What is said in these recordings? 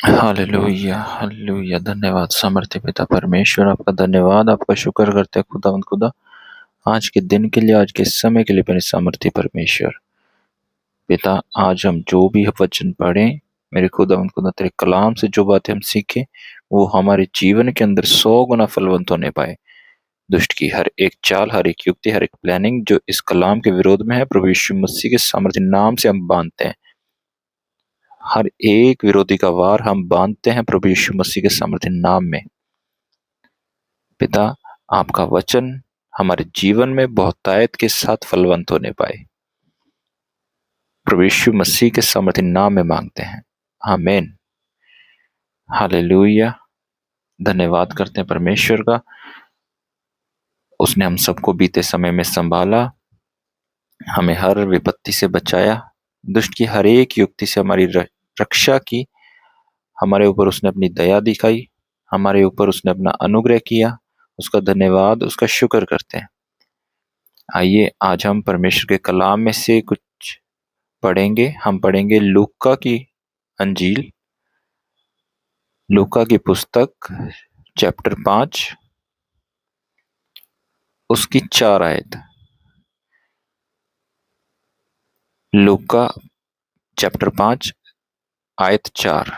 Hallelujah hallelujah. धन्यवाद सामर्थ्य पिता परमेश्वर, आपका धन्यवाद, आपका शुक्र करते हैं खुदावंद खुदा, आज के दिन के लिए, आज के समय के लिए मेरे सामर्थ्य परमेश्वर पिता। आज हम जो भी वचन पढ़ें मेरे खुदावंद खुदा, तेरे कलाम से जो बातें हम सीखें वो हमारे जीवन के अंदर 100 गुना फलवंत होने पाए। दुष्ट की हर एक चाल, हर एक युक्ति, हर एक प्लानिंग जो इस कलाम के विरोध में है, प्रभु यीशु मसीह के सामर्थ्य नाम से हम बांधते हैं। हर एक विरोधी का वार हम बांधते हैं प्रभु यीशु मसीह के सामर्थ्य नाम में। पिता, आपका वचन हमारे जीवन में बहुतायत के साथ फलवंत होने पाए, प्रभु यीशु मसीह के सामर्थ्य नाम में मांगते हैं, आमीन। हालेलुया। धन्यवाद करते हैं परमेश्वर का, उसने हम सबको बीते समय में संभाला, हमें हर विपत्ति से बचाया, दुष्ट की हर एक युक्ति से हमारी रक्षा की, हमारे ऊपर उसने अपनी दया दिखाई, हमारे ऊपर उसने अपना अनुग्रह किया। उसका धन्यवाद, उसका शुक्र करते हैं। आइए आज हम परमेश्वर के कलाम में से कुछ पढ़ेंगे। हम पढ़ेंगे लूका की अंजील, लूका की पुस्तक चैप्टर 5 उसकी 4 आयत। लूका चैप्टर 5 आयत 4।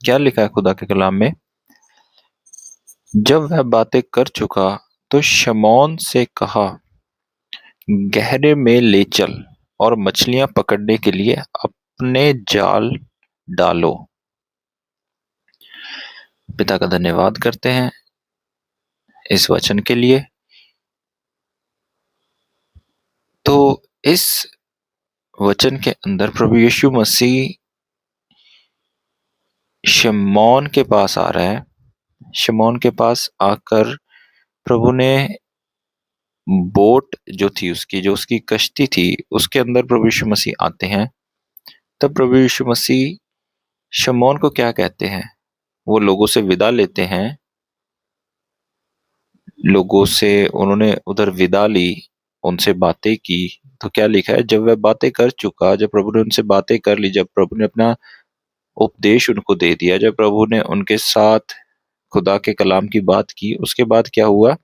क्या लिखा है खुदा के कलाम में? जब वह बातें कर चुका तो शमौन से कहा, गहरे में ले चल और मछलियां पकड़ने के लिए अपने जाल डालो। पिता का धन्यवाद करते हैं इस वचन के लिए। तो इस वचन के अंदर प्रभु यीशु मसीह शमौन के पास आ रहा है। शमौन के पास आकर प्रभु ने बोट जो थी उसकी, जो उसकी कश्ती थी, उसके अंदर प्रभु यीशु मसीह आते हैं। तब प्रभु यीशु मसीह शमौन को क्या कहते हैं? वो लोगों से विदा लेते हैं, लोगों से उन्होंने उधर विदा ली, उनसे बातें की। तो क्या लिखा है? जब वह बातें कर चुका, जब प्रभु ने उनसे बातें कर ली, जब प्रभु ने अपना उपदेश उनको दे दिया, जब प्रभु ने उनके साथ खुदा के कलाम की बात की, उसके बाद क्या हुआ?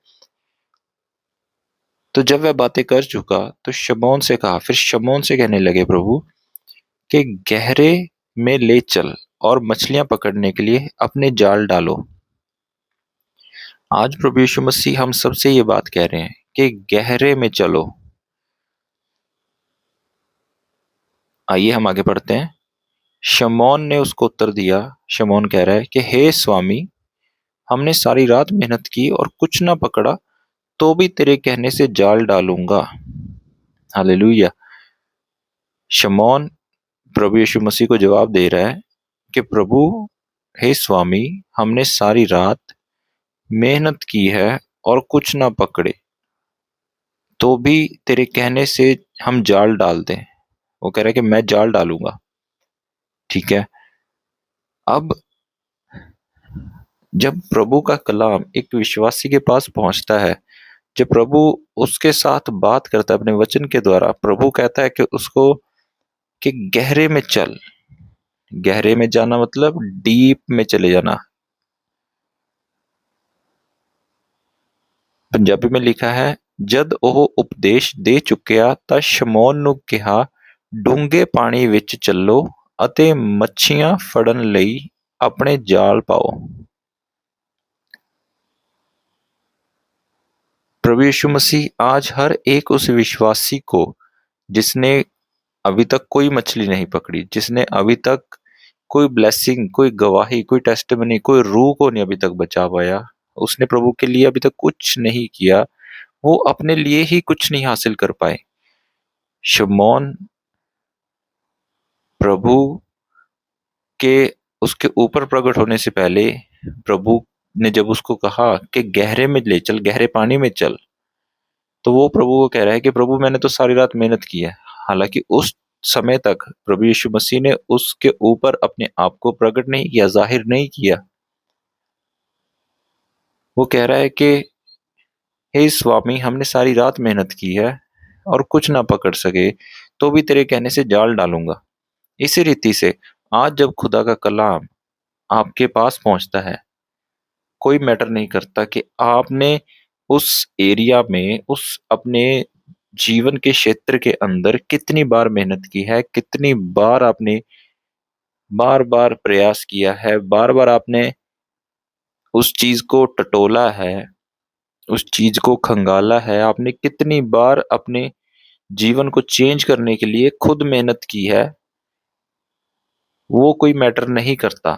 तो जब वह बातें कर चुका तो शमौन से कहा, फिर शमौन से कहने लगे प्रभु कि गहरे में ले चल और मछलियां पकड़ने के लिए अपने जाल डालो। आज प्रभु यीशु मसीह हम सबसे ये बात कह रहे हैं कि गहरे में चलो। आइए हम आगे बढ़ते हैं। शमौन ने उसको उत्तर दिया, शमौन कह रहा है कि हे स्वामी, हमने सारी रात मेहनत की और कुछ ना पकड़ा, तो भी तेरे कहने से जाल डालूंगा। हालेलुया। शमौन प्रभु यीशु मसीह को जवाब दे रहा है कि प्रभु, हे स्वामी, हमने सारी रात मेहनत की है और कुछ ना पकड़े, तो भी तेरे कहने से हम जाल डाल दें। वो कह रहा है कि मैं जाल डालूंगा। ठीक है। अब जब प्रभु का कलाम एक विश्वासी के पास पहुंचता है, जब प्रभु उसके साथ बात करता है अपने वचन के द्वारा, प्रभु कहता है कि उसको कि गहरे में चल। गहरे में जाना मतलब डीप में चले जाना। पंजाबी में लिखा है, जद ਉਹ उपदेश दे चुकिया ਤਾਂ ਸ਼ਮੌਨ ਨੂੰ ਕਿਹਾ, ਡੂੰਘੇ ਪਾਣੀ ਵਿੱਚ ਚੱਲੋ ਅਤੇ ਮੱਛੀਆਂ ਫੜਨ ਲਈ ਆਪਣੇ ਜਾਲ ਪਾਓ। प्रभु यीशु मसीह आज हर एक उस विश्वासी को जिसने अभी तक कोई मछली नहीं पकड़ी, जिसने अभी तक कोई ब्लेसिंग, कोई गवाही, कोई टेस्टिमनी, कोई रूह को नहीं अभी तक बचा पाया, उसने प्रभु के लिए अभी तक कुछ नहीं किया, वो अपने लिए ही कुछ नहीं हासिल कर पाए। शमौन प्रभु के उसके ऊपर प्रकट होने से पहले प्रभु ने जब उसको कहा कि गहरे में ले चल, गहरे पानी में चल, तो वो प्रभु को कह रहा है कि प्रभु मैंने तो सारी रात मेहनत की है। हालांकि उस समय तक प्रभु यीशु मसीह ने उसके ऊपर अपने आप को प्रकट नहीं किया, जाहिर नहीं किया। वो कह रहा है कि हे स्वामी, हमने सारी रात मेहनत की है और कुछ ना पकड़ सके, तो भी तेरे कहने से जाल डालूंगा। इसी रीति से आज जब खुदा का कलाम आपके पास पहुंचता है। कोई मैटर नहीं करता कि आपने उस एरिया में, उस अपने जीवन के क्षेत्र के अंदर कितनी बार मेहनत की है, कितनी बार आपने बार बार प्रयास किया है, बार बार आपने उस चीज को टटोला है, उस चीज को खंगाला है, आपने कितनी बार अपने जीवन को चेंज करने के लिए खुद मेहनत की है, वो कोई मैटर नहीं करता।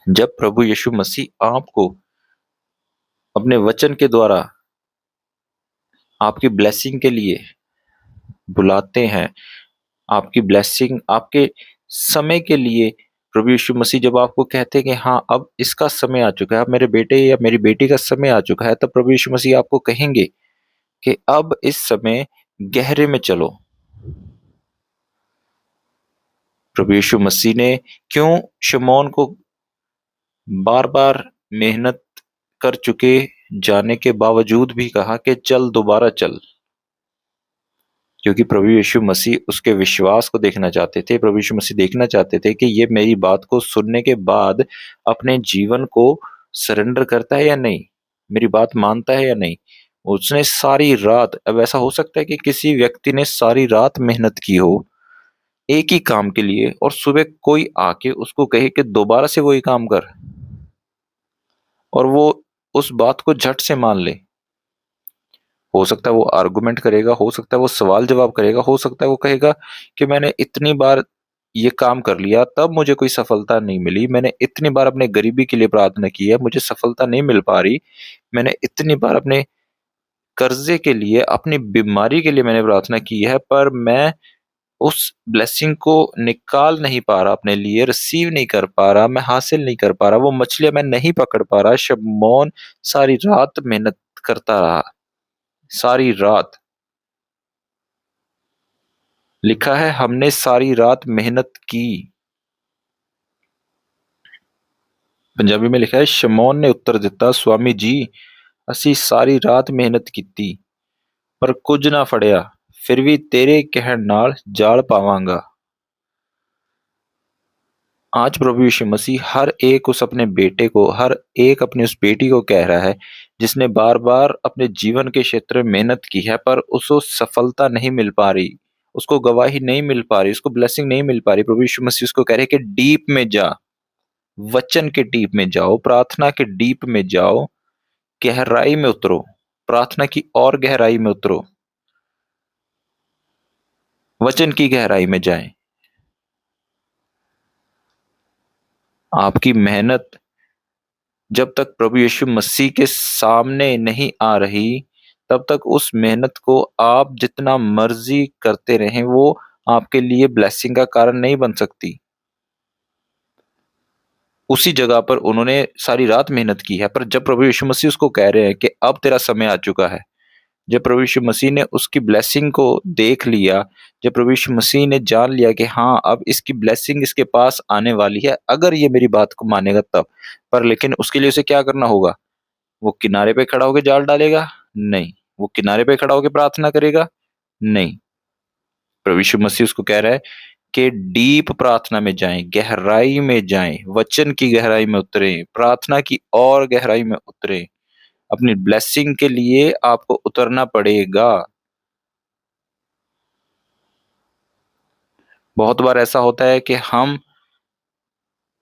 जब प्रभु यीशु मसीह आपको अपने वचन के द्वारा आपकी ब्लेसिंग के लिए बुलाते हैं, आपकी ब्लेसिंग आपके समय के लिए, प्रभु यीशु मसीह जब आपको कहते हैं कि हाँ अब इसका समय आ चुका है, अब मेरे बेटे या मेरी बेटी का समय आ चुका है, तब प्रभु यीशु मसीह आपको कहेंगे कि अब इस समय गहरे में चलो। प्रभु यीशु मसीह ने क्यों शमौन को बार बार मेहनत कर चुके जाने के बावजूद भी कहा कि चल दोबारा चल? क्योंकि प्रभु यीशु मसीह उसके विश्वास को देखना चाहते थे। प्रभु यीशु मसीह देखना चाहते थे कि ये मेरी बात को सुनने के बाद अपने जीवन को सरेंडर करता है या नहीं, मेरी बात मानता है या नहीं। उसने सारी रात, अब ऐसा हो सकता है कि किसी व्यक्ति ने सारी रात मेहनत की हो एक ही काम के लिए, और सुबह कोई आके उसको कहे कि दोबारा से वही काम कर, और वो उस बात को झट से मान ले। हो सकता है वो आर्गुमेंट करेगा, हो सकता है वो सवाल जवाब करेगा, हो सकता है वो कहेगा कि मैंने इतनी बार ये काम कर लिया तब मुझे कोई सफलता नहीं मिली, मैंने इतनी बार अपने गरीबी के लिए प्रार्थना की है, मुझे सफलता नहीं मिल पा रही, मैंने इतनी बार अपने कर्जे के लिए, अपनी बीमारी के लिए मैंने प्रार्थना की है, पर मैं उस ब्लेसिंग को निकाल नहीं पा रहा, अपने लिए रिसीव नहीं कर पा रहा, मैं हासिल नहीं कर पा रहा, वो मछलियां मैं नहीं पकड़ पा रहा। शमौन सारी रात मेहनत करता रहा, सारी रात। लिखा है हमने सारी रात मेहनत की। पंजाबी में लिखा है शमौन ने उत्तर दिता, स्वामी जी ਅਸੀਂ ਸਾਰੀ ਰਾਤ ਮਿਹਨਤ ਕੀਤੀ ਪਰ ਕੁਝ ਨਾ ਫੜਿਆ, ਫਿਰ ਵੀ तेरे कहण नाल जाल पावांगा। आज प्रभु यीशु मसीह हर एक उस अपने बेटे को, हर एक अपनी उस बेटी को कह रहा है जिसने बार बार अपने जीवन के क्षेत्र में मेहनत की है पर उसको सफलता नहीं मिल पा रही, उसको गवाही नहीं मिल पा रही, उसको ब्लेसिंग नहीं मिल पा रही। प्रभु यीशु मसीह उसको कह रहे हैं कि डीप में जा, वचन के डीप में जाओ, प्रार्थना के डीप में जाओ, गहराई में उतरो, प्रार्थना की और गहराई में उतरो, वचन की गहराई में जाएं। आपकी मेहनत जब तक प्रभु यीशु मसीह के सामने नहीं आ रही, तब तक उस मेहनत को आप जितना मर्जी करते रहें, वो आपके लिए ब्लेसिंग का कारण नहीं बन सकती। उसी जगह पर उन्होंने सारी रात मेहनत की है, पर जब प्रभु यीशु मसीह उसको कह रहे हैं कि अब तेरा समय आ चुका है, जब प्रभु यीशु मसीह ने उसकी ब्लेसिंग को देख लिया, जब प्रभु यीशु मसीह ने जान लिया कि हाँ अब इसकी ब्लेसिंग इसके पास आने वाली है अगर ये मेरी बात को मानेगा तब। पर लेकिन उसके लिए उसे क्या करना होगा? वो किनारे पे खड़ा होकर जाल डालेगा? नहीं। वो किनारे पे खड़ा होकर प्रार्थना करेगा? नहीं। प्रभु यीशु मसीह उसको कह रहा है कि डीप प्रार्थना में जाएं, गहराई में जाएं, वचन की गहराई में उतरें, प्रार्थना की और गहराई में उतरें। अपनी ब्लेसिंग के लिए आपको उतरना पड़ेगा। बहुत बार ऐसा होता है कि हम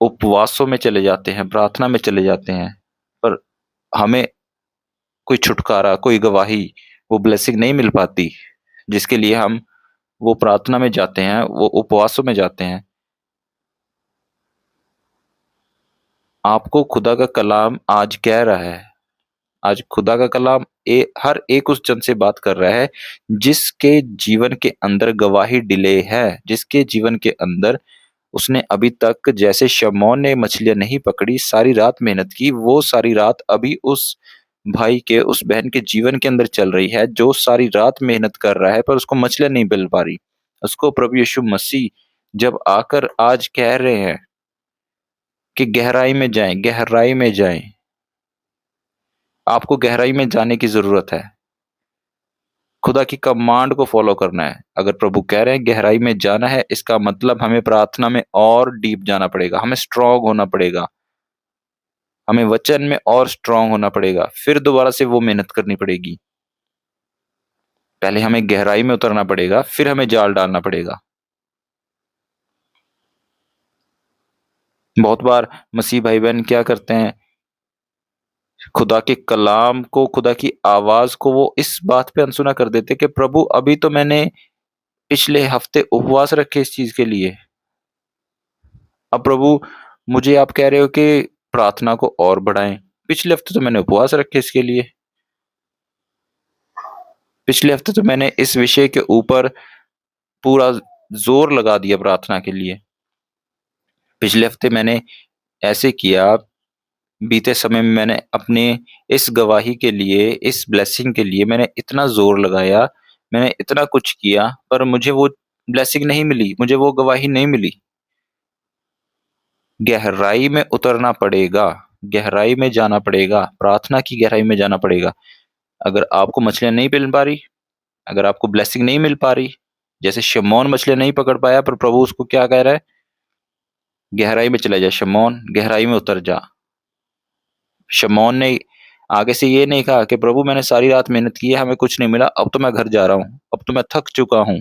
उपवासों में चले जाते हैं, प्रार्थना में चले जाते हैं, पर हमें कोई छुटकारा, कोई गवाही, वो ब्लेसिंग नहीं मिल पाती जिसके लिए हम वो प्रार्थना में जाते हैं, वो उपवासों में जाते हैं। आपको खुदा का कलाम आज कह रहा है, आज खुदा का कलाम हर एक उस जन से बात कर रहा है जिसके जीवन के अंदर गवाही डिले है, जिसके जीवन के अंदर उसने अभी तक, जैसे शमौन ने मछलियां नहीं पकड़ी, सारी रात मेहनत की, वो सारी रात अभी उस भाई के, उस बहन के जीवन के अंदर चल रही है जो सारी रात मेहनत कर रहा है पर उसको मछलियां नहीं मिल पा रही। उसको प्रभु यीशु मसीह जब आकर आज कह रहे हैं कि गहराई में जाएं, गहराई में जाएं, आपको गहराई में जाने की जरूरत है। खुदा की कमांड को फॉलो करना है। अगर प्रभु कह रहे हैं गहराई में जाना है, इसका मतलब हमें प्रार्थना में और डीप जाना पड़ेगा, हमें स्ट्रांग होना पड़ेगा, हमें वचन में और स्ट्रांग होना पड़ेगा, फिर दोबारा से वो मेहनत करनी पड़ेगी। पहले हमें गहराई में उतरना पड़ेगा, फिर हमें जाल डालना पड़ेगा। बहुत बार मसीह भाई बहन क्या करते हैं, खुदा के कलाम को, खुदा की आवाज को वो इस बात पे अनसुना कर देते कि प्रभु अभी तो मैंने पिछले हफ्ते उपवास रखे इस चीज के लिए, अब प्रभु मुझे आप कह रहे हो कि प्रार्थना को और बढ़ाएं। पिछले हफ्ते तो मैंने उपवास रखे इसके लिए, पिछले हफ्ते तो मैंने इस विषय के ऊपर पूरा जोर लगा दिया प्रार्थना के लिए, पिछले हफ्ते मैंने ऐसे किया, बीते समय में मैंने अपने इस गवाही के लिए, इस ब्लेसिंग के लिए मैंने इतना जोर लगाया, मैंने इतना कुछ किया, पर मुझे वो ब्लेसिंग नहीं मिली, मुझे वो गवाही नहीं मिली। गहराई में उतरना पड़ेगा, गहराई में जाना पड़ेगा, प्रार्थना की गहराई में जाना पड़ेगा। अगर आपको मछलियां नहीं मिल पा रही, अगर आपको ब्लेसिंग नहीं मिल पा रही, जैसे शमौन मछलियां नहीं पकड़ पाया, पर प्रभु उसको क्या कह रहा है, गहराई में चला जा शमौन, गहराई में उतर जा। शमौन ने आगे से ये नहीं कहा कि प्रभु मैंने सारी रात मेहनत की है, हमें कुछ नहीं मिला, अब तो मैं घर जा रहा हूँ, अब तो मैं थक चुका हूँ,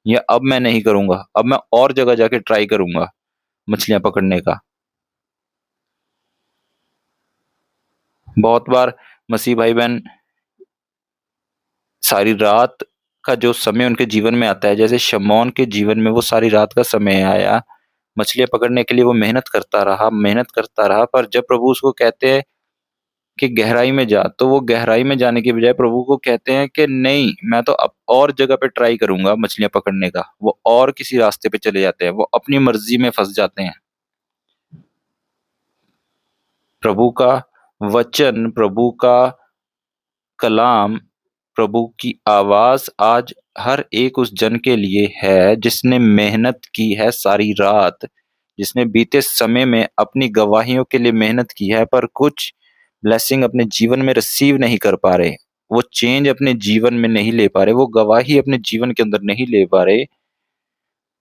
या अब मैं नहीं करूंगा, अब मैं और जगह जाके ट्राई करूंगा मछलियां पकड़ने का। बहुत बार मसीह भाई बहन सारी रात का जो समय उनके जीवन में आता है, जैसे शमौन के जीवन में वो सारी रात का समय आया, मछलियां पकड़ने के लिए वो मेहनत करता रहा, मेहनत करता रहा, पर जब प्रभु उसको कहते हैं कि गहराई में जा, तो वो गहराई में जाने के बजाय प्रभु को कहते हैं कि नहीं, मैं तो अब और जगह पे ट्राई करूंगा मछलियां पकड़ने का। वो और किसी रास्ते पे चले जाते हैं, वो अपनी मर्जी में फंस जाते हैं। प्रभु का वचन, प्रभु का कलाम, प्रभु की आवाज आज हर एक उस जन के लिए है जिसने मेहनत की है सारी रात, जिसने बीते समय में अपनी गवाहियों के लिए मेहनत की है, पर कुछ ब्लेसिंग अपने जीवन में रिसीव नहीं कर पा रहे, वो चेंज अपने जीवन में नहीं ले पा रहे, वो गवाही अपने जीवन के अंदर नहीं ले पा रहे।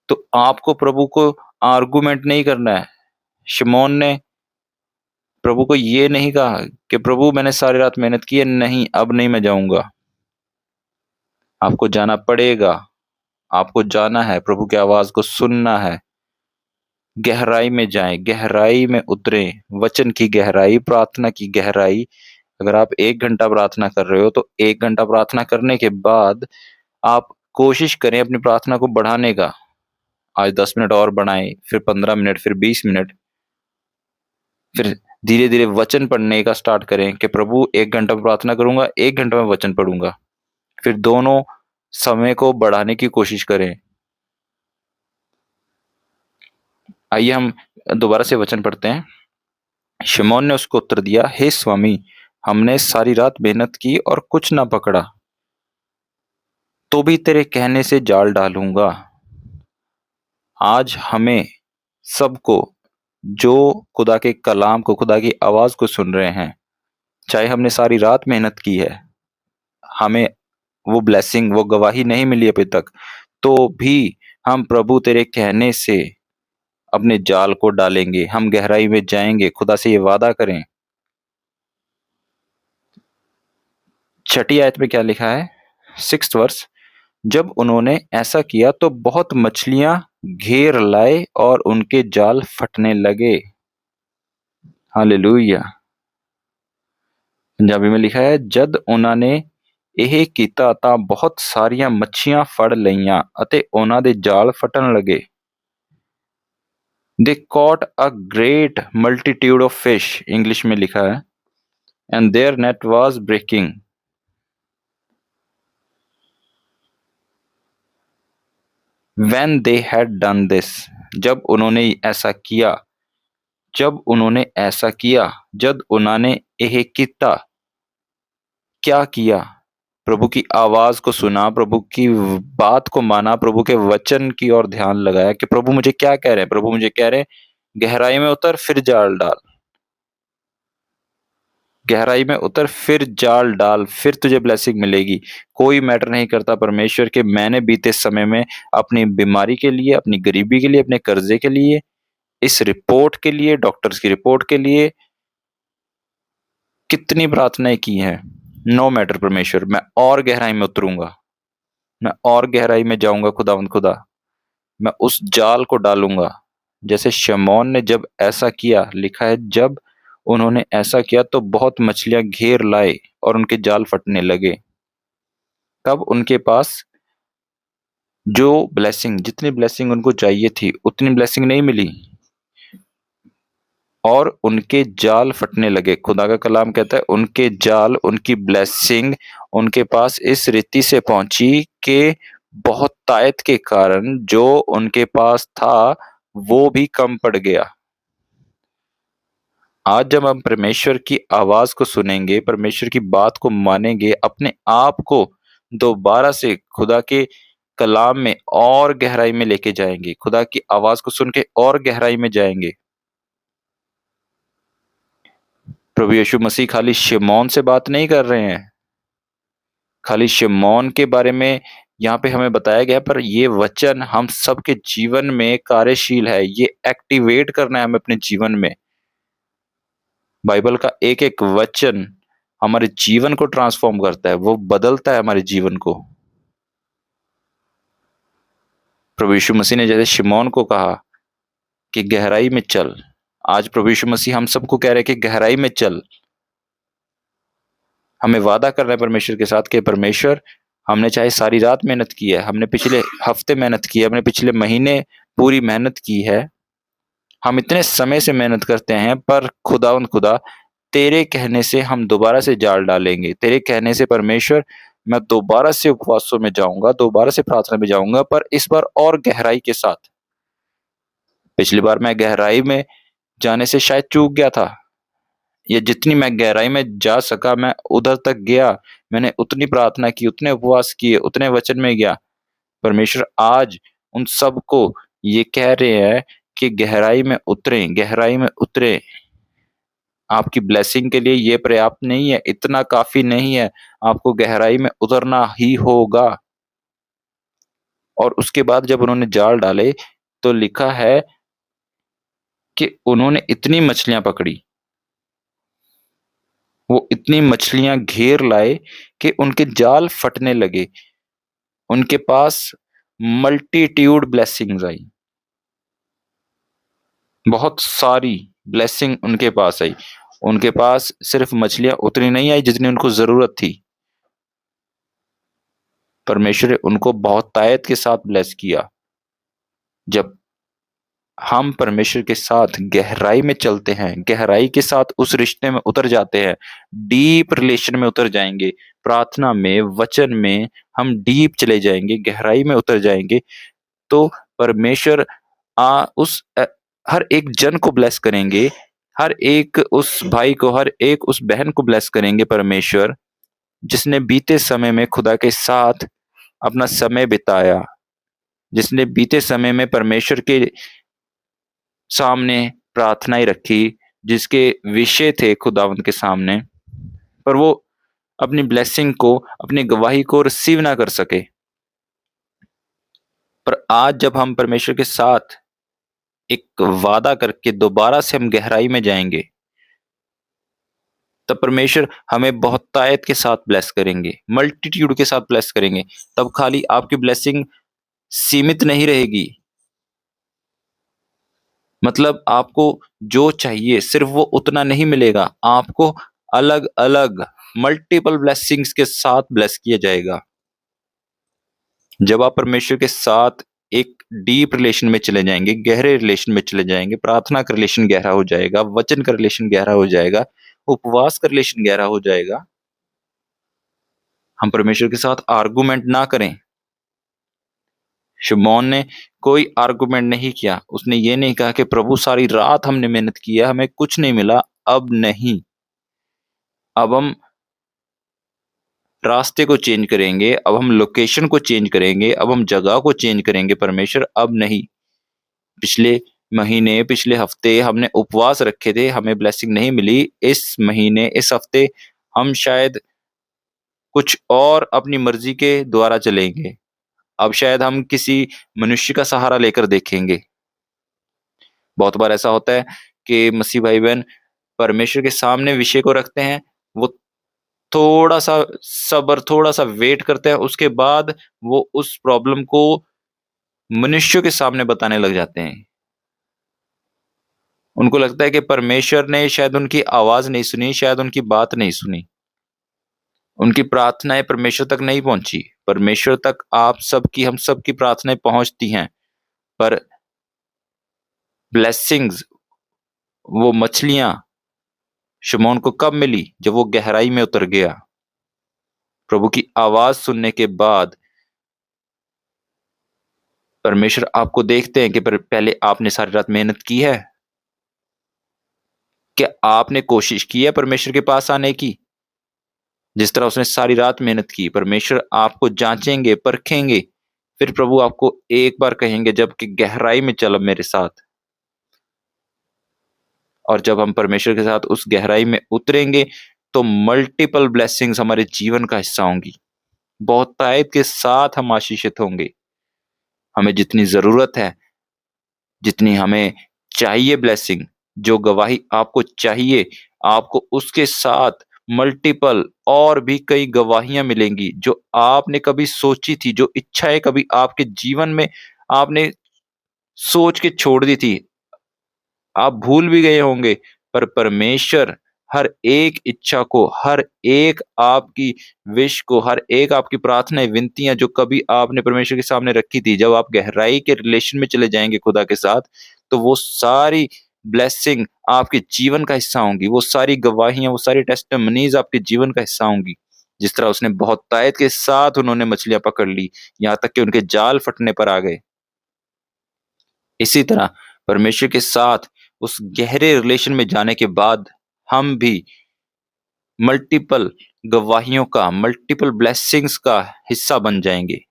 तो आपको प्रभु को आर्गुमेंट नहीं करना है। शमौन ने प्रभु को ये नहीं कहा कि प्रभु मैंने सारी रात मेहनत की है, नहीं अब नहीं मैं जाऊंगा। आपको जाना पड़ेगा, आपको जाना है, प्रभु की आवाज को सुनना है, गहराई में जाएं, गहराई में उतरें, वचन की गहराई, प्रार्थना की गहराई। अगर आप 1 घंटा प्रार्थना कर रहे हो, तो 1 घंटा प्रार्थना करने के बाद आप कोशिश करें अपनी प्रार्थना को बढ़ाने का। आज 10 मिनट और बढ़ाएं, फिर 15 मिनट, फिर 20 मिनट, फिर धीरे धीरे वचन पढ़ने का स्टार्ट करें कि प्रभु 1 घंटा प्रार्थना करूंगा, 1 घंटा में वचन पढ़ूंगा। फिर दोनों समय को बढ़ाने की कोशिश करें। आइए हम दोबारा से वचन पढ़ते हैं। शिमोन ने उसको उत्तर दिया, हे स्वामी, हमने सारी रात मेहनत की और कुछ ना पकड़ा, तो भी तेरे कहने से जाल डालूंगा। आज हमें सबको, जो खुदा के कलाम को, खुदा की आवाज को सुन रहे हैं, चाहे हमने सारी रात मेहनत की है, हमें वो ब्लेसिंग, वो गवाही नहीं मिली अभी तक, तो भी हम प्रभु तेरे कहने से अपने जाल को डालेंगे, हम गहराई में जाएंगे। खुदा से ये वादा करें। छठी आयत में क्या लिखा है, 6th वर्स, जब उन्होंने ऐसा किया तो बहुत मछलियां घेर लाए और उनके जाल फटने लगे। हालेलुया। पंजाबी में लिखा है, जद उन्होंने ਇਹ ਕੀਤਾ ਤਾਂ बहुत ਸਾਰੀਆਂ ਮੱਛੀਆਂ ਫੜ ਲਈਆਂ ਅਤੇ ਉਹਨਾਂ ਦੇ ਜਾਲ ਫਟਣ ਲਗੇ। They caught a great multitude of fish, English में लिखा है, and their net was breaking. When they had done this, जब उन्होंने ऐसा किया, जब उन्होंने ऐसा किया, जब उन्होंने यह किया, क्या किया, प्रभु की आवाज को सुना, प्रभु की बात को माना, प्रभु के वचन की ओर ध्यान लगाया कि प्रभु मुझे क्या कह रहे हैं। प्रभु मुझे कह रहे हैं गहराई में उतर, फिर जाल डाल, गहराई में उतर, फिर जाल डाल, फिर तुझे ब्लेसिंग मिलेगी। कोई मैटर नहीं करता परमेश्वर कि मैंने बीते समय में अपनी बीमारी के लिए, अपनी गरीबी के लिए, अपने कर्जे के लिए, इस रिपोर्ट के लिए, डॉक्टर्स की रिपोर्ट के लिए कितनी प्रार्थनाएं की हैं। नो मैटर परमेश्वर, मैं और गहराई में उतरूंगा, मैं और गहराई में जाऊंगा खुदावंद खुदा, मैं उस जाल को डालूंगा। जैसे शमौन ने जब ऐसा किया, लिखा है जब उन्होंने ऐसा किया तो बहुत मछलियां घेर लाए और उनके जाल फटने लगे। तब उनके पास जो ब्लेसिंग, जितनी ब्लेसिंग उनको चाहिए थी उतनी ब्लेसिंग नहीं मिली और उनके जाल फटने लगे। खुदा का कलाम कहता है उनके जाल, उनकी ब्लेसिंग उनके पास इस रीति से पहुंची कि बहुत तायत के कारण जो उनके पास था वो भी कम पड़ गया। आज जब हम परमेश्वर की आवाज को सुनेंगे, परमेश्वर की बात को मानेंगे, अपने आप को दोबारा से खुदा के कलाम में और गहराई में लेके जाएंगे, खुदा की आवाज को सुन के और गहराई में जाएंगे। प्रभु यीशु मसीह खाली शिमौन से बात नहीं कर रहे हैं, खाली शिमौन के बारे में यहाँ पे हमें बताया गया, पर ये वचन हम सबके जीवन में कार्यशील है। ये एक्टिवेट करना है हमें अपने जीवन में। बाइबल का एक एक वचन हमारे जीवन को ट्रांसफॉर्म करता है, वो बदलता है हमारे जीवन को। प्रभु यीशु मसीह ने जैसे शिमौन को कहा कि गहराई में चल, आज प्रभु यीशु मसीह हम सबको कह रहे हैं कि गहराई में चल। हमें वादा करना है परमेश्वर के साथ कि परमेश्वर, हमने चाहे सारी रात मेहनत की है, हमने पिछले हफ्ते मेहनत की है, हमने पिछले महीने पूरी मेहनत की है, हम इतने समय से मेहनत करते हैं, पर खुदावंद खुदा तेरे कहने से हम दोबारा से जाल डालेंगे। तेरे कहने से परमेश्वर मैं दोबारा से उपवासों में जाऊंगा, दोबारा से प्रार्थना में जाऊंगा, पर इस बार और गहराई के साथ। पिछली बार मैं गहराई में जाने से शायद चूक गया था, ये जितनी मैं गहराई में जा सका मैं उधर तक गया, मैंने उतनी प्रार्थना की, उतने उपवास किए, उतने वचन में गया। परमेश्वर आज उन सबको ये कह रहे हैं कि गहराई में उतरें, गहराई में उतरें। आपकी ब्लेसिंग के लिए ये पर्याप्त नहीं है, इतना काफी नहीं है, आपको गहराई में उतरना ही होगा। और उसके बाद जब उन्होंने जाल डाले तो लिखा है कि उन्होंने इतनी मछलियां पकड़ी, वो इतनी मछलियां घेर लाए कि उनके जाल फटने लगे। उनके पास मल्टीट्यूड ब्लेसिंग्स आई, बहुत सारी ब्लेसिंग उनके पास आई। उनके पास सिर्फ मछलियां उतनी नहीं आई जितनी उनको जरूरत थी, परमेश्वर ने उनको बहुत तायत के साथ ब्लेस किया। जब हम परमेश्वर के साथ गहराई में चलते हैं, गहराई के साथ उस रिश्ते में उतर जाते हैं, डीप रिलेशन में उतर जाएंगे, प्रार्थना में, वचन में हम डीप चले जाएंगे, गहराई में उतर जाएंगे, तो परमेश्वर हर एक जन को ब्लेस करेंगे, हर एक उस भाई को, हर एक उस बहन को ब्लेस करेंगे परमेश्वर, जिसने बीते समय में खुदा के साथ अपना समय बिताया, जिसने बीते समय में परमेश्वर के सामने प्रार्थनाएं रखी, जिसके विषय थे खुदावंत के सामने, पर वो अपनी ब्लेसिंग को, अपनी गवाही को रिसीव ना कर सके। पर आज जब हम परमेश्वर के साथ एक वादा करके दोबारा से हम गहराई में जाएंगे, तब परमेश्वर हमें बहुत तायत के साथ ब्लेस करेंगे, मल्टीट्यूड के साथ ब्लेस करेंगे। तब खाली आपकी ब्लेसिंग सीमित नहीं रहेगी, मतलब आपको जो चाहिए सिर्फ वो उतना नहीं मिलेगा, आपको अलग अलग मल्टीपल ब्लेसिंग्स के साथ ब्लेस किया जाएगा। जब आप परमेश्वर के साथ एक डीप रिलेशन में चले जाएंगे, गहरे रिलेशन में चले जाएंगे, प्रार्थना का रिलेशन गहरा हो जाएगा, वचन का रिलेशन गहरा हो जाएगा, उपवास का रिलेशन गहरा हो जाएगा, हम परमेश्वर के साथ आर्गुमेंट ना करें। शिमोन ने कोई आर्गुमेंट नहीं किया, उसने ये नहीं कहा कि प्रभु सारी रात हमने मेहनत की है, हमें कुछ नहीं मिला। अब नहीं, अब हम रास्ते को चेंज करेंगे, अब हम लोकेशन को चेंज करेंगे, अब हम जगह को चेंज करेंगे। परमेश्वर अब नहीं, पिछले महीने, पिछले हफ्ते हमने उपवास रखे थे, हमें ब्लेसिंग नहीं मिली। इस महीने, इस हफ्ते हम शायद कुछ और अपनी मर्ज़ी के द्वारा चलेंगे। अब शायद हम किसी मनुष्य का सहारा लेकर देखेंगे। बहुत बार ऐसा होता है कि मसीह भाई-बहन परमेश्वर के सामने विषय को रखते हैं, वो थोड़ा-सा सब्र, थोड़ा-सा वेट करते हैं, उसके बाद वो उस प्रॉब्लम को मनुष्यों के सामने बताने लग जाते हैं। उनको लगता है कि परमेश्वर ने शायद उनकी आवाज़ नहीं सुनी, शायद उनकी बात नहीं सुनी। उनकी प्रार्थनाएँ परमेश्वर तक नहीं पहुँची। परमेश्वर तक आप सबकी, हम सबकी प्रार्थनाएँ पहुँचती हैं, पर ब्लेसिंग्स, वो मछलियाँ शमौन को कब मिली? जब वो गहराई में उतर गया। प्रभु की आवाज़ सुनने के बाद परमेश्वर आपको देखते हैं कि पहले आपने सारी रात मेहनत की है? क्या आपने कोशिश की है परमेश्वर के पास आने की? जिस तरह उसने सारी रात मेहनत की, परमेश्वर आपको जाँचेंगे, परखेंगे, फिर प्रभु आपको एक बार कहेंगे, जब कि गहराई में चल अब मेरे साथ। और जब हम परमेश्वर के साथ उस गहराई में उतरेंगे, तो मल्टीपल ब्लेसिंग्स हमारे जीवन का हिस्सा होंगी। बहुतायत के साथ हम आशीषित होंगे। हमें जितनी ज़रूरत है, जितनी हमें चाहिए ब्लेसिंग, जो गवाही आपको चाहिए, आपको उसके साथ मल्टीपल और भी कई गवाहियाँ मिलेंगी, जो आपने कभी सोची थी, जो इच्छाएँ कभी आपके जीवन में आपने सोच के छोड़ दी थी। आप भूल भी गए होंगे, पर परमेश्वर हर एक इच्छा को, हर एक आपकी विश को, हर एक आपकी प्रार्थनाएँ, विनतियाँ जो कभी आपने परमेश्वर के सामने रखी थी, जब आप गहराई के रिलेशन में चले जाएँगे खुदा के साथ, तो वो सारी ब्लेसिंग आपके जीवन का हिस्सा होंगी। वो सारी गवाहियाँ, वो सारी टेस्टिमनीज़ आपके जीवन का हिस्सा होंगी। जिस तरह उसने बहुतायत के साथ उन्होंने मछलियाँ पकड़ ली, यहाँ तक कि उनके जाल फटने पर आ गए। इसी तरह परमेश्वर के साथ उस गहरे रिलेशन में जाने के बाद हम भी मल्टीपल गवाहियों का, मल्टीपल ब्लेसिंग्स का हिस्सा बन जाएँगे।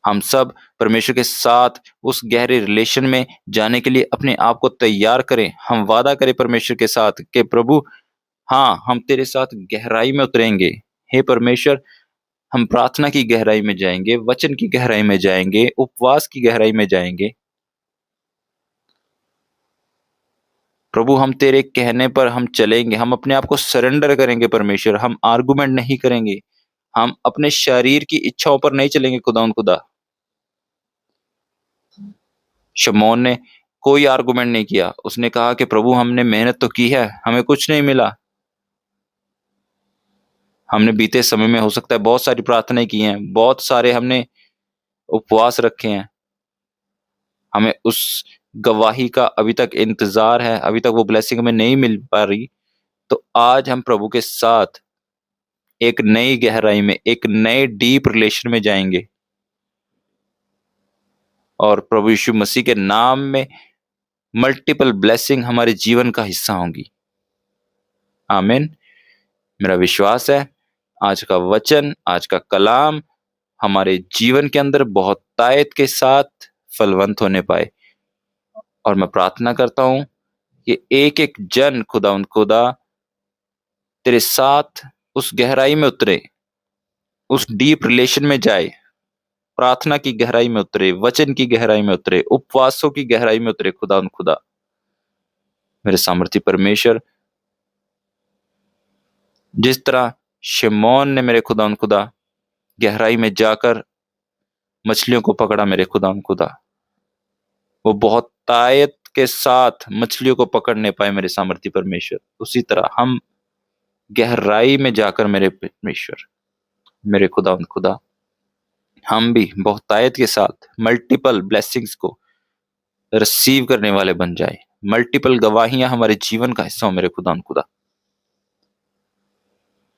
हम सब परमेश्वर के साथ उस गहरे रिलेशन में जाने के लिए अपने आप को तैयार करें। हम वादा करें परमेश्वर के साथ कि प्रभु, हाँ, हम तेरे साथ गहराई में उतरेंगे। हे परमेश्वर, हम प्रार्थना की गहराई में जाएँगे, वचन की गहराई में जाएँगे, उपवास की गहराई में जाएँगे। प्रभु, हम तेरे कहने पर हम चलेंगे, हम अपने आप को सरेंडर करेंगे परमेश्वर, हम आर्गुमेंट नहीं करेंगे, हम अपने शरीर की इच्छाओं पर नहीं चलेंगे खुदावंद खुदा। शमौन ने कोई आर्गुमेंट नहीं किया, उसने कहा कि प्रभु, हमने मेहनत तो की है, हमें कुछ नहीं मिला। हमने बीते समय में हो सकता है बहुत सारी प्रार्थनाएँ की हैं, बहुत सारे हमने उपवास रखे हैं, हमें उस गवाही का अभी तक इंतज़ार है, अभी तक वो ब्लेसिंग हमें नहीं मिल पा रही। तो आज हम प्रभु के साथ एक नई गहराई में, एक नए डीप रिलेशन में जाएँगे और प्रभु यीशु मसीह के नाम में मल्टीपल ब्लेसिंग हमारे जीवन का हिस्सा होंगी। आमीन। मेरा विश्वास है आज का वचन, आज का कलाम हमारे जीवन के अंदर बहुतायत के साथ फलवंत होने पाए। और मैं प्रार्थना करता हूँ कि एक-एक जन खुदावंद खुदा तेरे साथ उस गहराई में उतरे, उस डीप रिलेशन में जाए, प्रार्थना की गहराई में उतरे, वचन की गहराई में उतरे, उपवासों की गहराई में उतरे खुदावंद खुदा। मेरे सामर्थी परमेश्वर, जिस तरह शिमोन ने मेरे खुदावंद खुदा गहराई में जाकर मछलियों को पकड़ा मेरे खुदावंद खुदा, वो बहुतायत के साथ मछलियों को पकड़ने पाए मेरे सामर्थी परमेश्वर। उसी तरह हम गहराई में जाकर मेरे परमेश्वर, मेरे खुदावंद खुदा, हम भी बहुतायत के साथ मल्टीपल ब्लेसिंग्स को रिसीव करने वाले बन जाए। मल्टीपल गवाहियां हमारे जीवन का हिस्सा हो मेरे खुदावंद खुदा।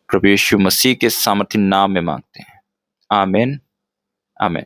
प्रभु यीशु मसीह के सामर्थी नाम में मांगते हैं। आमीन, आमीन।